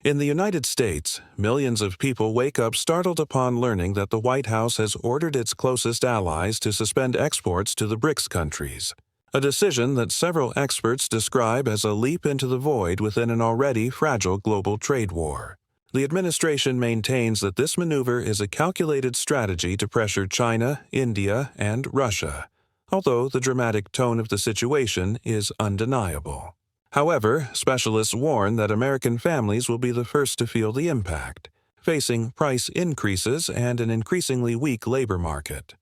In the United States, millions of people wake up startled upon learning that the White House has ordered its closest allies to suspend exports to the BRICS countries, a decision that several experts describe as a leap into the void within an already fragile global trade war. The administration maintains that this maneuver is a calculated strategy to pressure China, India, and Russia, although the dramatic tone of the situation is undeniable. However, specialists warn that American families will be the first to feel the impact, facing price increases and an increasingly weak labor market.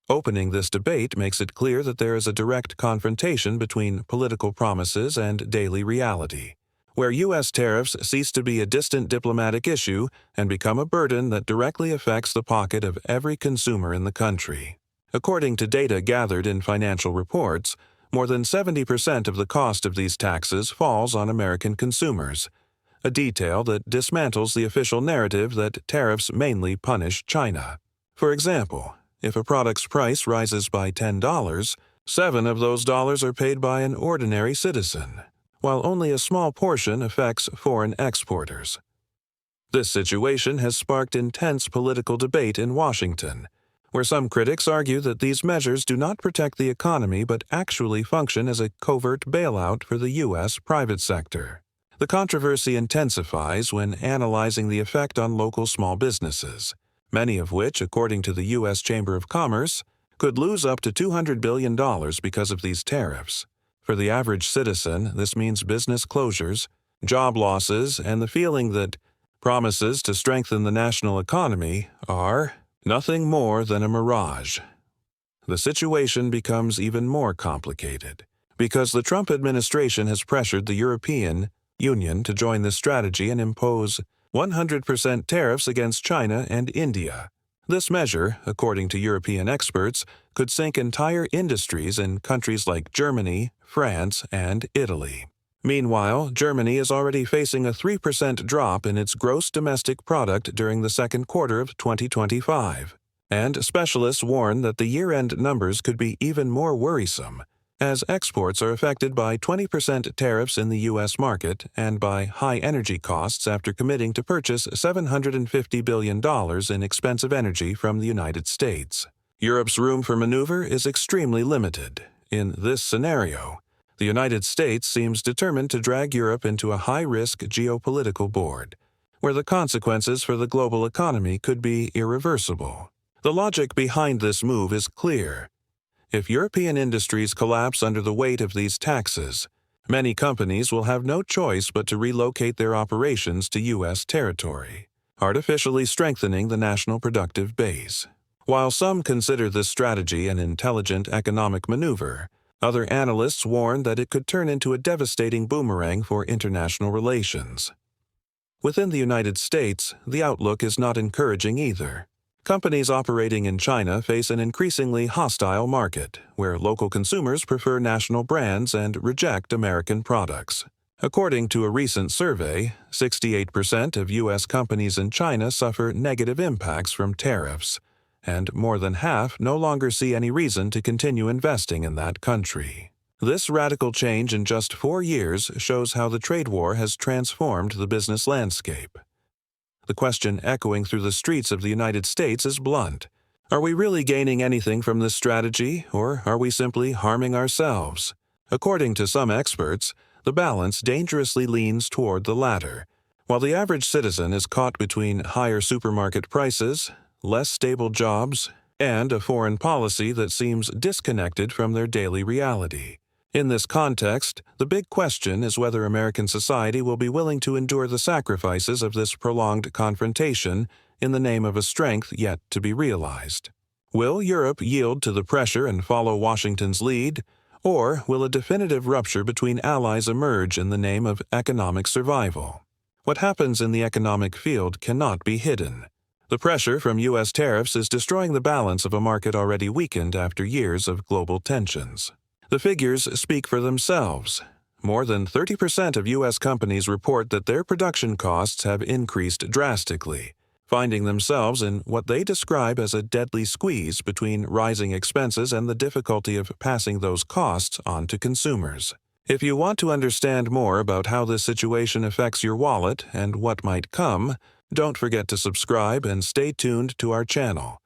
Opening this debate makes it clear that there is a direct confrontation between political promises and daily reality, where U.S. tariffs cease to be a distant diplomatic issue and become a burden that directly affects the pocket of every consumer in the country. According to data gathered in financial reports, more than 70% of the cost of these taxes falls on American consumers, a detail that dismantles the official narrative that tariffs mainly punish China. For example, if a product's price rises by $10, 7 of those dollars are paid by an ordinary citizen, while only a small portion affects foreign exporters. This situation has sparked intense political debate in Washington, where some critics argue that these measures do not protect the economy but actually function as a covert bailout for the U.S. private sector. The controversy intensifies when analyzing the effect on local small businesses, many of which, according to the U.S. Chamber of Commerce, could lose up to $200 billion because of these tariffs. For the average citizen, this means business closures, job losses, and the feeling that promises to strengthen the national economy are nothing more than a mirage. The situation becomes even more complicated because the Trump administration has pressured the European Union to join this strategy and impose 100% tariffs against China and India. This measure, according to European experts, could sink entire industries in countries like Germany, France, and Italy. Meanwhile, Germany is already facing a 3% drop in its gross domestic product during the second quarter of 2025, and specialists warn that the year-end numbers could be even more worrisome, as exports are affected by 20% tariffs in the U.S. market and by high energy costs after committing to purchase $750 billion in expensive energy from the United States. Europe's room for maneuver is extremely limited. In this scenario, the United States seems determined to drag Europe into a high-risk geopolitical board, where the consequences for the global economy could be irreversible. The logic behind this move is clear. If European industries collapse under the weight of these taxes, many companies will have no choice but to relocate their operations to U.S. territory, artificially strengthening the national productive base. While some consider this strategy an intelligent economic maneuver, other analysts warn that it could turn into a devastating boomerang for international relations. Within the United States, the outlook is not encouraging either. Companies operating in China face an increasingly hostile market, where local consumers prefer national brands and reject American products. According to a recent survey, 68% of U.S. companies in China suffer negative impacts from tariffs, and more than half no longer see any reason to continue investing in that country. This radical change in just 4 years shows how the trade war has transformed the business landscape. The question echoing through the streets of the United States is blunt. Are we really gaining anything from this strategy, or are we simply harming ourselves? According to some experts, the balance dangerously leans toward the latter. While the average citizen is caught between higher supermarket prices, less stable jobs, and a foreign policy that seems disconnected from their daily reality. In this context, the big question is whether American society will be willing to endure the sacrifices of this prolonged confrontation in the name of a strength yet to be realized. Will Europe yield to the pressure and follow Washington's lead, or will a definitive rupture between allies emerge in the name of economic survival? What happens in the economic field cannot be hidden. The pressure from U.S. tariffs is destroying the balance of a market already weakened after years of global tensions. The figures speak for themselves. More than 30% of U.S. companies report that their production costs have increased drastically, finding themselves in what they describe as a deadly squeeze between rising expenses and the difficulty of passing those costs on to consumers. If you want to understand more about how this situation affects your wallet and what might come, don't forget to subscribe and stay tuned to our channel.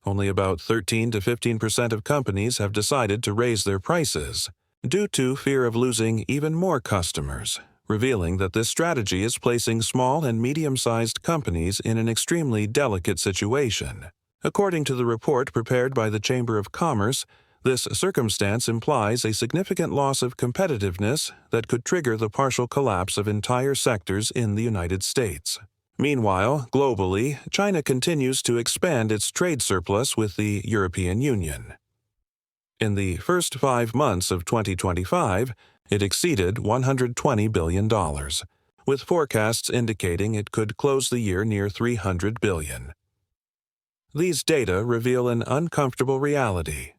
Only about 13 to 15% of companies have decided to raise their prices due to fear of losing even more customers, revealing that this strategy is placing small and medium-sized companies in an extremely delicate situation. According to the report prepared by the Chamber of Commerce, this circumstance implies a significant loss of competitiveness that could trigger the partial collapse of entire sectors in the United States. Meanwhile, globally, China continues to expand its trade surplus with the European Union. In the first 5 months of 2025, it exceeded $120 billion, with forecasts indicating it could close the year near $300 billion. These data reveal an uncomfortable reality.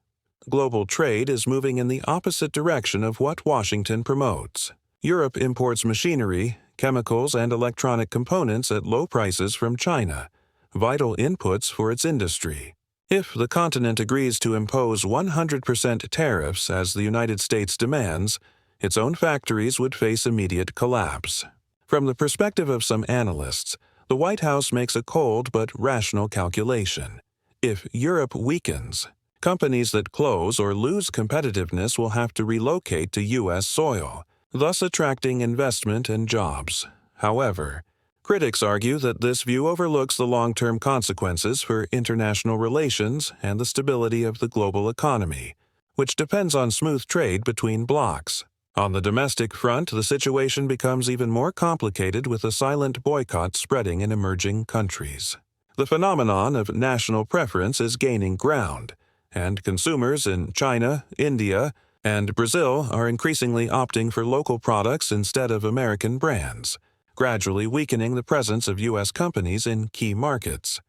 Global trade is moving in the opposite direction of what Washington promotes. Europe imports machinery, chemicals, and electronic components at low prices from China, vital inputs for its industry. If the continent agrees to impose 100% tariffs as the United States demands, its own factories would face immediate collapse. From the perspective of some analysts, the White House makes a cold but rational calculation. If Europe weakens, companies that close or lose competitiveness will have to relocate to U.S. soil, thus attracting investment and jobs. However, critics argue that this view overlooks the long-term consequences for international relations and the stability of the global economy, which depends on smooth trade between blocs. On the domestic front, the situation becomes even more complicated with a silent boycott spreading in emerging countries. The phenomenon of national preference is gaining ground, and consumers in China, India, and Brazil are increasingly opting for local products instead of American brands, gradually weakening the presence of U.S. companies in key markets.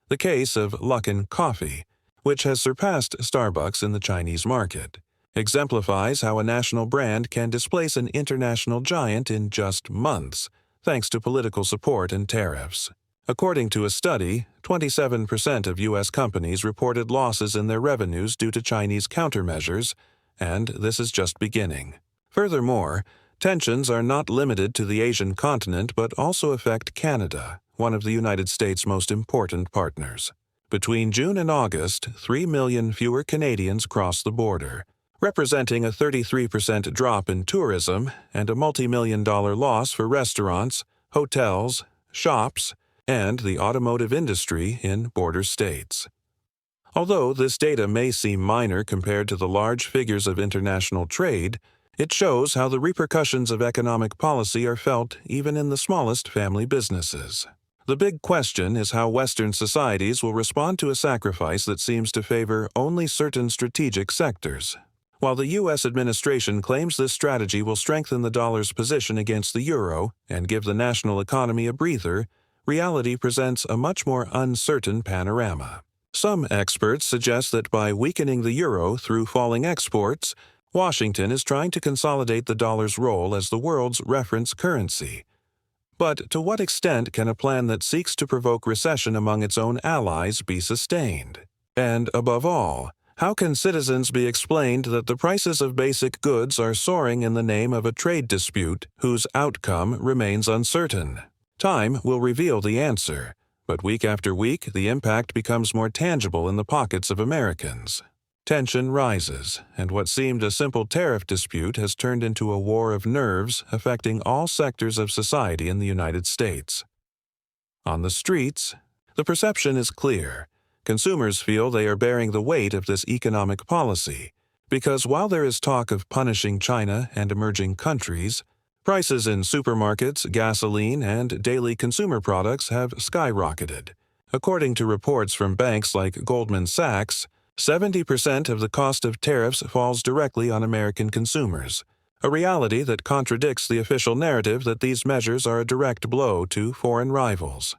The case of Luckin Coffee, which has surpassed Starbucks in the Chinese market, exemplifies how a national brand can displace an international giant in just months, thanks to political support and tariffs. According to a study, 27% of U.S. companies reported losses in their revenues due to Chinese countermeasures, and this is just beginning. Furthermore, tensions are not limited to the Asian continent but also affect Canada, one of the United States' most important partners. Between June and August, 3 million fewer Canadians crossed the border, representing a 33% drop in tourism and a multi-million-dollar loss for restaurants, hotels, shops, and the automotive industry in border states. Although this data may seem minor compared to the large figures of international trade, it shows how the repercussions of economic policy are felt even in the smallest family businesses. The big question is how Western societies will respond to a sacrifice that seems to favor only certain strategic sectors. While the U.S. administration claims this strategy will strengthen the dollar's position against the euro and give the national economy a breather, reality presents a much more uncertain panorama. Some experts suggest that by weakening the euro through falling exports, Washington is trying to consolidate the dollar's role as the world's reference currency. But to what extent can a plan that seeks to provoke recession among its own allies be sustained? And above all, how can citizens be explained that the prices of basic goods are soaring in the name of a trade dispute whose outcome remains uncertain? Time will reveal the answer, but week after week the impact becomes more tangible in the pockets of Americans. Tension rises, and what seemed a simple tariff dispute has turned into a war of nerves affecting all sectors of society in the United States. On the streets, the perception is clear. Consumers feel they are bearing the weight of this economic policy, because while there is talk of punishing China and emerging countries, prices in supermarkets, gasoline, and daily consumer products have skyrocketed. According to reports from banks like Goldman Sachs, 70% of the cost of tariffs falls directly on American consumers, a reality that contradicts the official narrative that these measures are a direct blow to foreign rivals.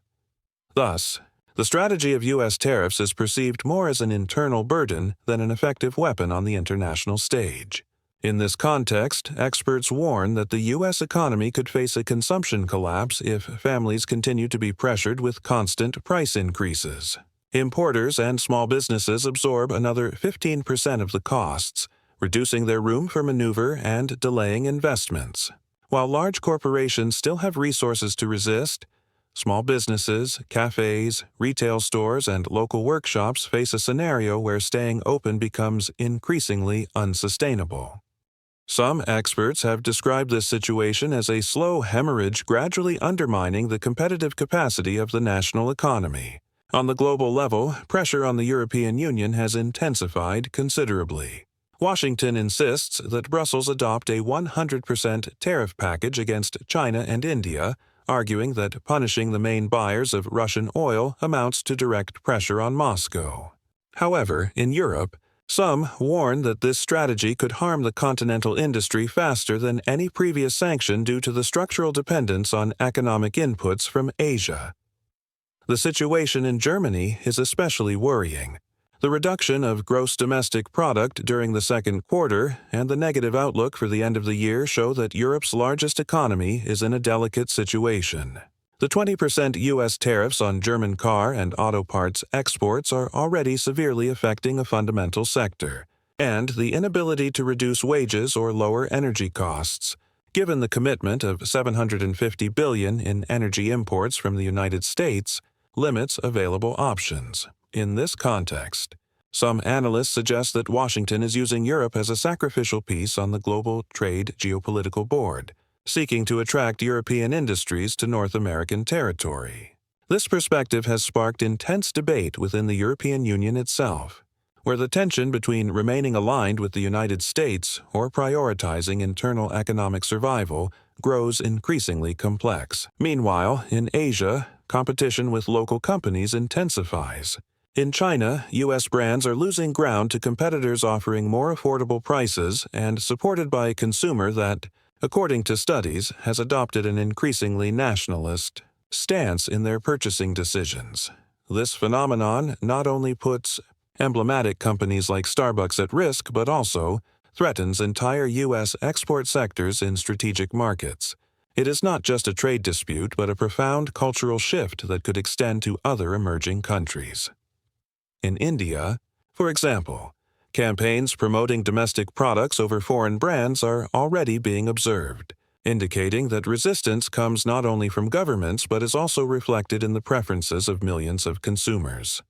Thus, the strategy of U.S. tariffs is perceived more as an internal burden than an effective weapon on the international stage. In this context, experts warn that the U.S. economy could face a consumption collapse if families continue to be pressured with constant price increases. Importers and small businesses absorb another 15% of the costs, reducing their room for maneuver and delaying investments. While large corporations still have resources to resist, small businesses, cafes, retail stores, and local workshops face a scenario where staying open becomes increasingly unsustainable. Some experts have described this situation as a slow hemorrhage gradually undermining the competitive capacity of the national economy. On the global level, pressure on the European Union has intensified considerably. Washington insists that Brussels adopt a 100% tariff package against China and India, arguing that punishing the main buyers of Russian oil amounts to direct pressure on Moscow. However, in Europe, some warn that this strategy could harm the continental industry faster than any previous sanction due to the structural dependence on economic inputs from Asia. The situation in Germany is especially worrying. The reduction of gross domestic product during the second quarter and the negative outlook for the end of the year show that Europe's largest economy is in a delicate situation. The 20% U.S. tariffs on German car and auto parts exports are already severely affecting a fundamental sector, and the inability to reduce wages or lower energy costs, given the commitment of $750 billion in energy imports from the United States, limits available options. In this context, some analysts suggest that Washington is using Europe as a sacrificial piece on the global trade geopolitical board, seeking to attract European industries to North American territory. This perspective has sparked intense debate within the European Union itself, where the tension between remaining aligned with the United States or prioritizing internal economic survival grows increasingly complex. Meanwhile, in Asia, competition with local companies intensifies. In China, U.S. brands are losing ground to competitors offering more affordable prices and supported by a consumer that, according to studies, has adopted an increasingly nationalist stance in their purchasing decisions. This phenomenon not only puts emblematic companies like Starbucks at risk, but also threatens entire U.S. export sectors in strategic markets. It is not just a trade dispute, but a profound cultural shift that could extend to other emerging countries. In India, for example, campaigns promoting domestic products over foreign brands are already being observed, indicating that resistance comes not only from governments but is also reflected in the preferences of millions of consumers.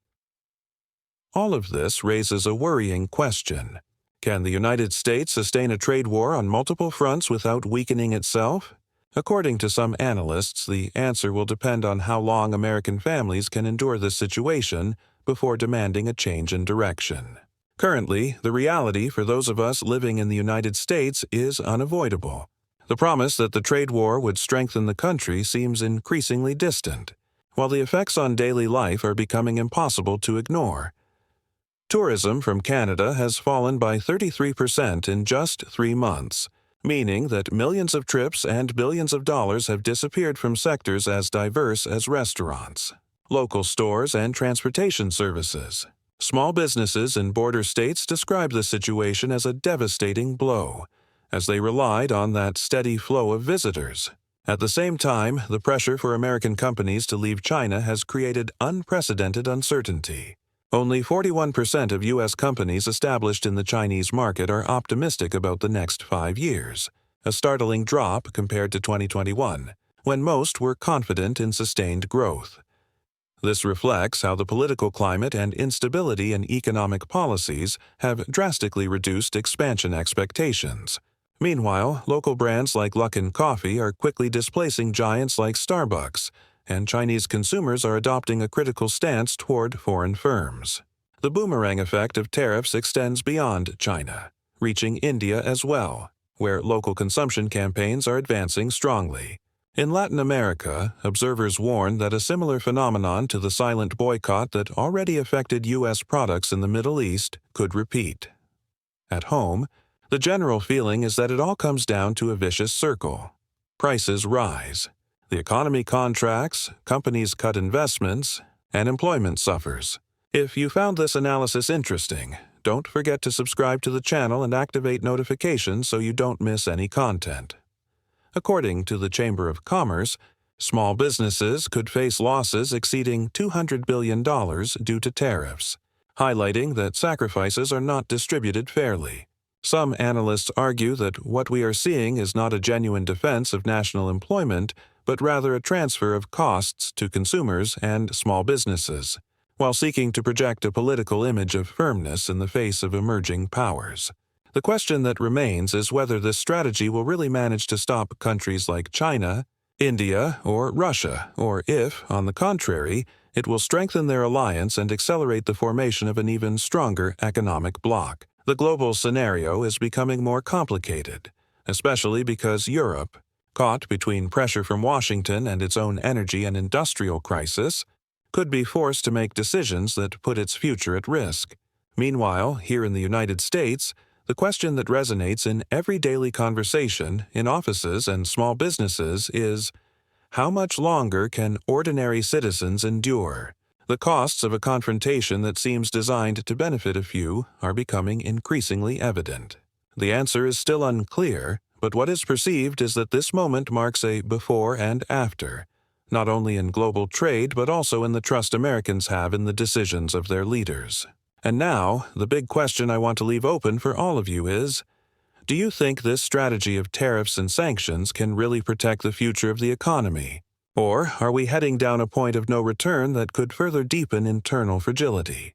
All of this raises a worrying question. Can the United States sustain a trade war on multiple fronts without weakening itself? According to some analysts, the answer will depend on how long American families can endure this situation before demanding a change in direction. Currently, the reality for those of us living in the United States is unavoidable. The promise that the trade war would strengthen the country seems increasingly distant, while the effects on daily life are becoming impossible to ignore. Tourism from Canada has fallen by 33% in just 3 months, meaning that millions of trips and billions of dollars have disappeared from sectors as diverse as restaurants, local stores, and transportation services. Small businesses in border states describe the situation as a devastating blow, as they relied on that steady flow of visitors. At the same time, the pressure for American companies to leave China has created unprecedented uncertainty. Only 41% of U.S. companies established in the Chinese market are optimistic about the next 5 years, a startling drop compared to 2021, when most were confident in sustained growth. This reflects how the political climate and instability in economic policies have drastically reduced expansion expectations. Meanwhile, local brands like Luckin Coffee are quickly displacing giants like Starbucks, and Chinese consumers are adopting a critical stance toward foreign firms. The boomerang effect of tariffs extends beyond China, reaching India as well, where local consumption campaigns are advancing strongly. In Latin America, observers warn that a similar phenomenon to the silent boycott that already affected U.S. products in the Middle East could repeat. At home, the general feeling is that it all comes down to a vicious circle. Prices rise. The economy contracts, companies cut investments, and employment suffers. If you found this analysis interesting, don't forget to subscribe to the channel and activate notifications so you don't miss any content. According to the Chamber of Commerce, small businesses could face losses exceeding $200 billion due to tariffs, highlighting that sacrifices are not distributed fairly. Some analysts argue that what we are seeing is not a genuine defense of national employment, but rather a transfer of costs to consumers and small businesses, while seeking to project a political image of firmness in the face of emerging powers. The question that remains is whether this strategy will really manage to stop countries like China, India, or Russia, or if, on the contrary, it will strengthen their alliance and accelerate the formation of an even stronger economic bloc. The global scenario is becoming more complicated, especially because Europe, caught between pressure from Washington and its own energy and industrial crisis, could be forced to make decisions that put its future at risk. Meanwhile, here in the United States, the question that resonates in every daily conversation, in offices and small businesses is, how much longer can ordinary citizens endure? The costs of a confrontation that seems designed to benefit a few are becoming increasingly evident. The answer is still unclear, but what is perceived is that this moment marks a before and after, not only in global trade but also in the trust Americans have in the decisions of their leaders. And now, the big question I want to leave open for all of you is, do you think this strategy of tariffs and sanctions can really protect the future of the economy? Or are we heading down a point of no return that could further deepen internal fragility?